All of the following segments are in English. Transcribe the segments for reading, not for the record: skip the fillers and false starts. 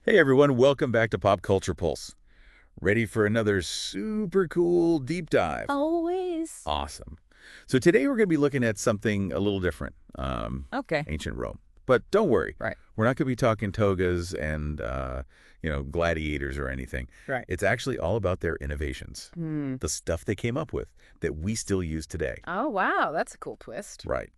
Hey everyone, welcome back to Pop Culture Pulse. Ready for another super cool deep dive? Always. Awesome. So today we're going to be looking at something a little different, Okay. ancient Rome. But don't worry, Right. we're not going to be talking togas and, gladiators or anything. Right. It's actually all about their innovations, Hmm. the stuff they came up with that we still use today. Oh, wow. That's a cool twist. Right.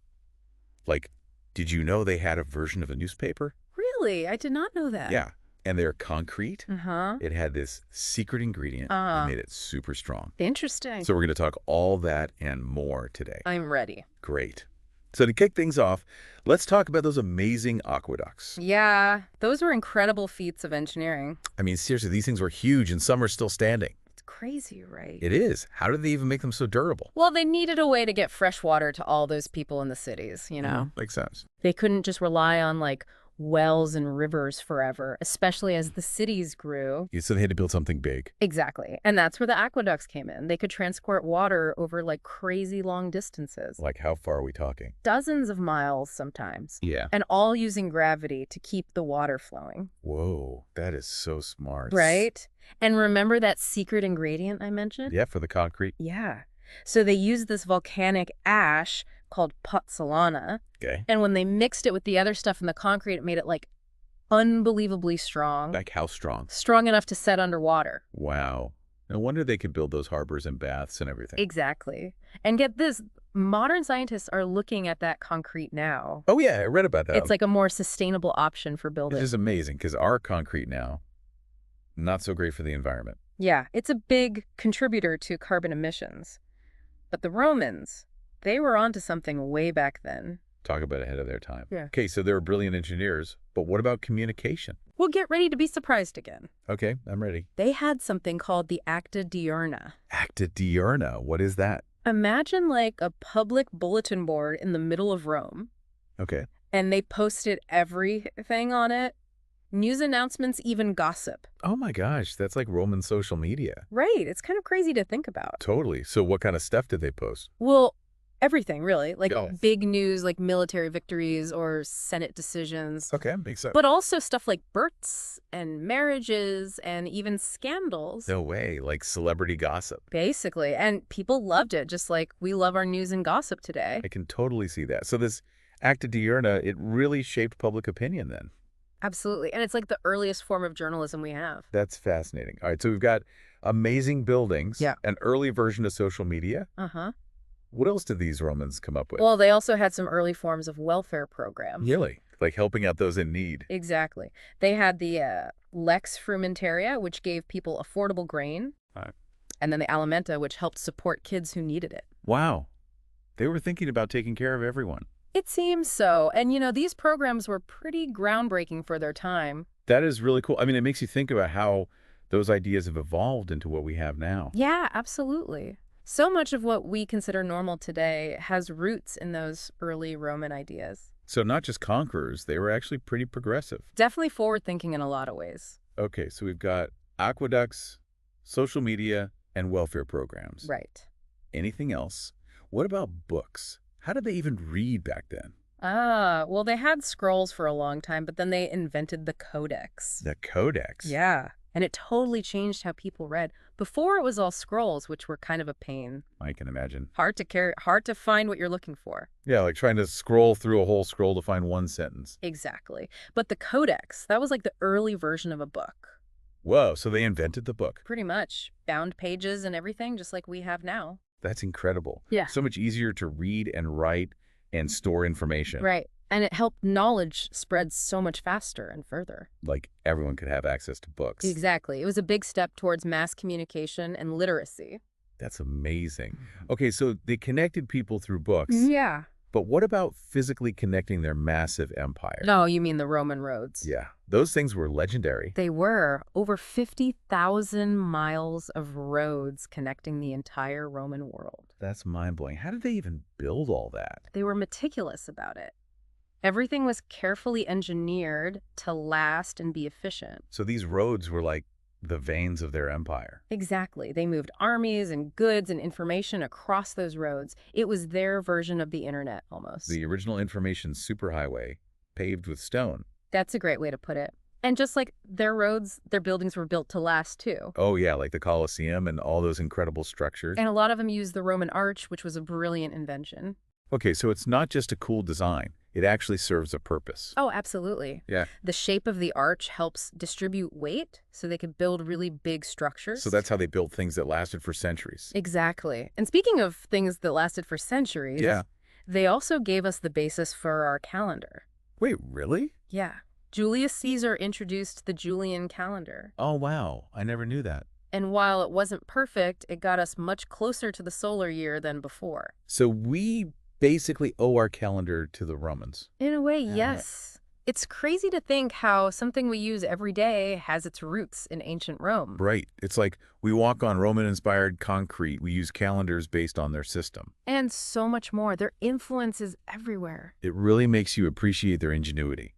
Like, did you know they had a version of a newspaper? Really? I did not know that. Yeah. And they're concrete. Uh-huh. It had this secret ingredient that made it super strong. Interesting. So we're going to talk all that and more today. I'm ready. Great. So to kick things off, let's talk about those amazing aqueducts. Yeah, those were incredible feats of engineering. I mean, seriously, these things were huge and some are still standing. It's crazy, right? It is. How did they even make them so durable? Well, they needed a way to get fresh water to all those people in the cities, you know? Makes sense. They couldn't just rely on, wells and rivers forever, especially as the cities grew. So they had to build something big. Exactly. And that's where the aqueducts came in. They could transport water over, crazy long distances. Like how far are we talking? Dozens of miles sometimes. Yeah. And all using gravity to keep the water flowing. Whoa, that is so smart. Right? And remember that secret ingredient I mentioned? Yeah, for the concrete. Yeah. So they used this volcanic ash called pozzolana. Okay. And when they mixed it with the other stuff in the concrete, it made it unbelievably strong. Like how strong? Strong enough to set underwater. Wow. No wonder they could build those harbors and baths and everything. Exactly. And get this, modern scientists are looking at that concrete now. Oh, yeah, I read about that. It's like a more sustainable option for building. It is amazing because our concrete now, not so great for the environment. Yeah, it's a big contributor to carbon emissions. But the Romans, they were onto something way back then. Talk about ahead of their time. Yeah. Okay, so they were brilliant engineers, but what about communication? Well, get ready to be surprised again. Okay, I'm ready. They had something called the Acta Diurna. Acta Diurna, what is that? Imagine a public bulletin board in the middle of Rome, Okay. and they posted everything on it. News announcements, even gossip. Oh my gosh, that's like Roman social media. Right, it's kind of crazy to think about. Totally. So what kind of stuff did they post? Well, everything, really. Oh. Big news, like military victories or Senate decisions. Okay, makes sense. But also stuff like births and marriages and even scandals. No way, like celebrity gossip. Basically. And people loved it, just like we love our news and gossip today. I can totally see that. So this Acta Diurna, it really shaped public opinion then. Absolutely. And it's like the earliest form of journalism we have. That's fascinating. All right, so we've got amazing buildings, Yeah. an early version of social media. Uh-huh. What else did these Romans come up with? Well, they also had some early forms of welfare programs. Really? Like helping out those in need. Exactly. They had the lex frumentaria, which gave people affordable grain. Right. And then the alimenta, which helped support kids who needed it. Wow. They were thinking about taking care of everyone. It seems so. And, these programs were pretty groundbreaking for their time. That is really cool. I mean, it makes you think about how those ideas have evolved into what we have now. Yeah, absolutely. So much of what we consider normal today has roots in those early Roman ideas. So not just conquerors, they were actually pretty progressive. Definitely forward-thinking in a lot of ways. Okay, so we've got aqueducts, social media, and welfare programs. Right. Anything else? What about books? How did they even read back then? Well, they had scrolls for a long time, but then they invented the codex. The codex? Yeah, and it totally changed how people read. Before it was all scrolls, which were kind of a pain. I can imagine. Hard to carry, hard to find what you're looking for. Yeah, like trying to scroll through a whole scroll to find one sentence. Exactly. But the codex, that was like the early version of a book. Whoa, so they invented the book. Pretty much. Bound pages and everything, just like we have now. That's incredible. Yeah. So much easier to read and write and store information. Right. And it helped knowledge spread so much faster and further. Like everyone could have access to books. Exactly. It was a big step towards mass communication and literacy. That's amazing. Okay, so they connected people through books. Yeah. But what about physically connecting their massive empire? No, you mean the Roman roads. Yeah, those things were legendary. They were over 50,000 miles of roads connecting the entire Roman world. That's mind-blowing. How did they even build all that? They were meticulous about it. Everything was carefully engineered to last and be efficient. So these roads were like the veins of their empire. Exactly. They moved armies and goods and information across those roads. It was their version of the internet, almost. The original information superhighway, paved with stone. That's a great way to put it. And just like their roads, their buildings were built to last too. Oh, yeah, like the Colosseum and all those incredible structures. And a lot of them used the Roman arch, which was a brilliant invention. Okay, so it's not just a cool design. It actually serves a purpose. Oh, absolutely. Yeah. The shape of the arch helps distribute weight so they could build really big So structures. that's how they built things that lasted for centuries. Exactly. And speaking of things that lasted for Yeah. centuries, they also gave us the basis for our calendar. Wait, really? Yeah. Julius Caesar introduced the Julian calendar. Oh, wow. I never knew that. And while it wasn't perfect, it got us much closer to the solar year than before. So we basically owe our calendar to the Romans. In a way, Yeah. yes. It's crazy to think how something we use every day has its roots in ancient Rome. Right. It's like we walk on Roman-inspired concrete. We use calendars based on their system. And so much more. Their influence is everywhere. It really makes you appreciate their ingenuity.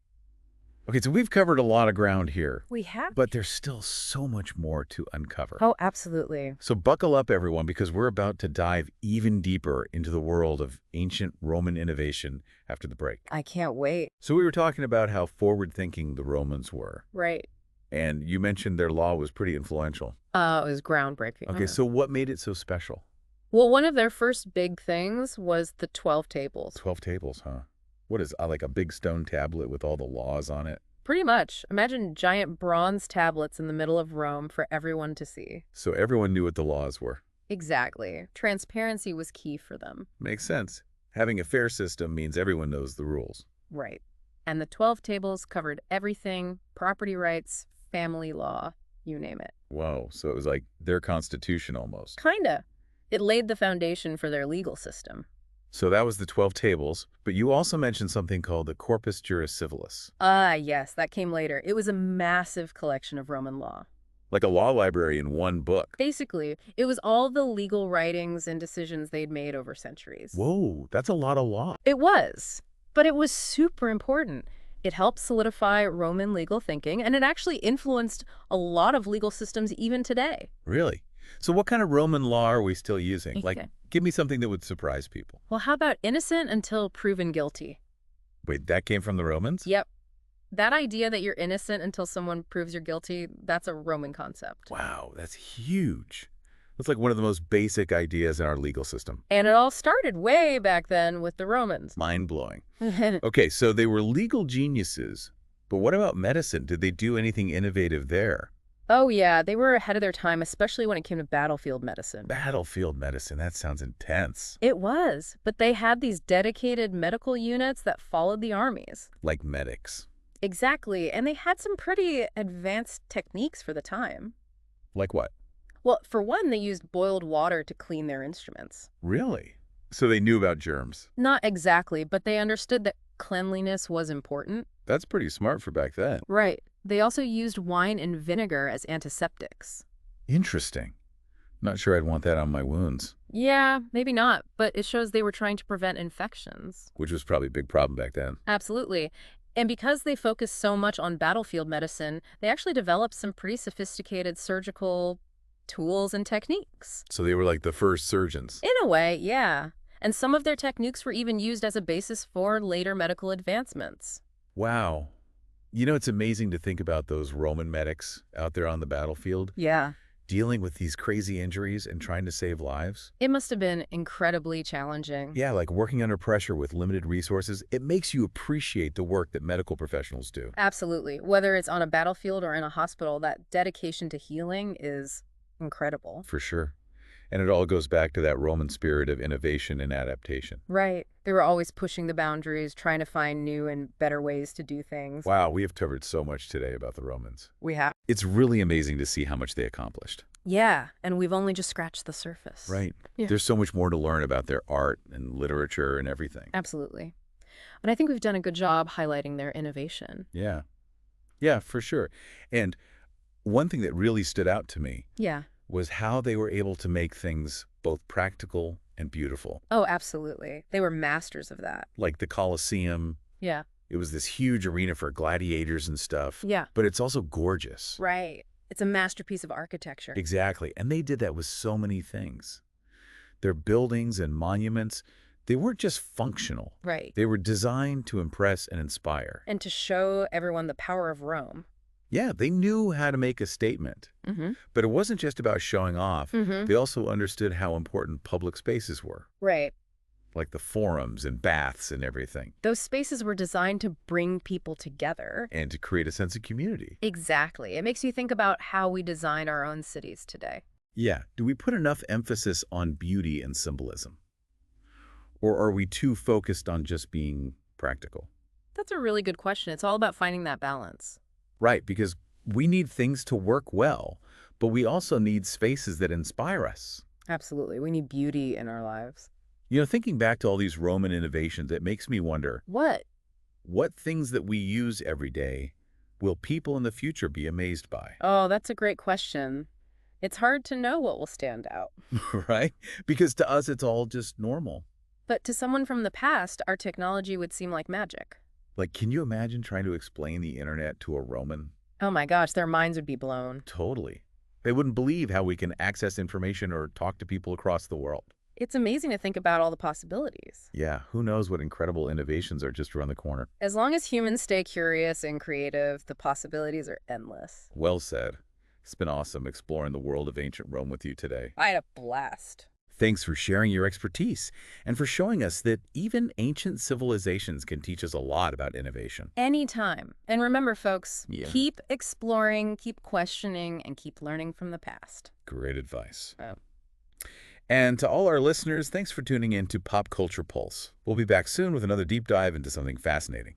Okay, so we've covered a lot of ground here, We have. but there's still so much more to uncover. Oh, absolutely. So buckle up, everyone, because we're about to dive even deeper into the world of ancient Roman innovation after the break. I can't wait. So we were talking about how forward-thinking the Romans were, Right. and you mentioned their law was pretty influential. It was groundbreaking. Okay, so what made it so special? Well, one of their first big things was the 12 tables. 12 tables, huh? What is, like a big stone tablet with all the laws on it? Pretty much. Imagine giant bronze tablets in the middle of Rome for everyone to see. So everyone knew what the laws were. Exactly. Transparency was key for them. Makes sense. Having a fair system means everyone knows the rules. Right. And the 12 tables covered everything: property rights, family law, you name it. Whoa, so it was like their constitution almost. Kinda. It laid the foundation for their legal system. So that was the 12 tables, but you also mentioned something called the Corpus Juris Civilis, Ah, yes, that came later. It was a massive collection of Roman law. like a law library in one book. Basically, it was all the legal writings and decisions they'd made over centuries. Whoa, that's a lot of law. It was, but it was super important. It helped solidify Roman legal thinking, and it actually influenced a lot of legal systems even today. Really? So what kind of Roman law are we still using? Like, Okay. give me something that would surprise people. Well, how about innocent until proven guilty? Wait, that came from the Romans? Yep. That idea that you're innocent until someone proves you're guilty, that's a Roman concept. Wow, that's huge. That's like one of the most basic ideas in our legal system. And it all started way back then with the Romans. Mind-blowing. Okay, so they were legal geniuses, but what about medicine? Did they do anything innovative there? Oh, yeah, they were ahead of their time, especially when it came to battlefield medicine. Battlefield medicine, that sounds intense. It was, but they had these dedicated medical units that followed the armies. Like medics. Exactly, and they had some pretty advanced techniques for the time. Like what? Well, for one, they used boiled water to clean their instruments. Really? So they knew about germs. Not exactly, but they understood that cleanliness was important. That's pretty smart for back then. Right. They also used wine and vinegar as antiseptics. Interesting. Not sure I'd want that on my wounds, Yeah, maybe not, but it shows they were trying to prevent infections. which was probably a big problem back then. Absolutely. And because they focused so much on battlefield medicine, they actually developed some pretty sophisticated surgical tools and techniques. So they were like the first surgeons. In a way, yeah. And some of their techniques were even used as a basis for later medical advancements. Wow. You know, it's amazing to think about those Roman medics out there on the battlefield, Yeah. dealing with these crazy injuries and trying to save lives. It must have been incredibly challenging. Yeah, like working under pressure with limited resources, it makes you appreciate the work that medical professionals do. Absolutely. Whether it's on a battlefield or in a hospital, that dedication to healing is incredible. For sure. And it all goes back to that Roman spirit of innovation and adaptation. Right. They were always pushing the boundaries, trying to find new and better ways to do things. Wow, we have covered so much today about the Romans. We have. It's really amazing to see how much they accomplished. Yeah, and we've only just scratched the surface. Right. Yeah. There's so much more to learn about their art and literature and everything. Absolutely. And I think we've done a good job highlighting their innovation. Yeah. Yeah, for sure. And one thing that really stood out to me Yeah. was how they were able to make things both practical and beautiful. Oh, absolutely. They were masters of that. Like the Colosseum, Yeah. it was this huge arena for gladiators and stuff, Yeah. but it's also gorgeous. Right. It's a masterpiece of architecture. Exactly. And they did that with so many things. Their buildings and monuments, they weren't just functional. Right. They were designed to impress and inspire. And to show everyone the power of Rome. Yeah, they knew how to make a statement. Mm-hmm. But it wasn't just about showing off. Mm-hmm. They also understood how important public spaces were, Right. like the forums and baths and everything, Those spaces were designed to bring people together. and to create a sense of community. Exactly. It makes you think about how we design our own cities today. Yeah, do we put enough emphasis on beauty and symbolism? Or are we too focused on just being practical? That's a really good question. It's all about finding that balance. Right, because we need things to work well, but we also need spaces that inspire us. Absolutely. We need beauty in our lives. Thinking back to all these Roman innovations, it makes me wonder, What? what things that we use every day will people in the future be amazed by? Oh, that's a great question. It's hard to know what will stand out. Right? Because to us, it's all just normal. But to someone from the past, our technology would seem like magic. Like, can you imagine trying to explain the internet to a Roman? Oh my gosh, their minds would be blown. Totally. They wouldn't believe how we can access information or talk to people across the world. It's amazing to think about all the possibilities. Yeah, who knows what incredible innovations are just around the corner. As long as humans stay curious and creative, the possibilities are endless. Well said. It's been awesome exploring the world of ancient Rome with you today. I had a blast. Thanks for sharing your expertise and for showing us that even ancient civilizations can teach us a lot about innovation. Anytime. And remember, folks, Yeah. keep exploring, keep questioning, and keep learning from the past. Great advice. Oh. And to all our listeners, thanks for tuning in to Pop Culture Pulse. We'll be back soon with another deep dive into something fascinating.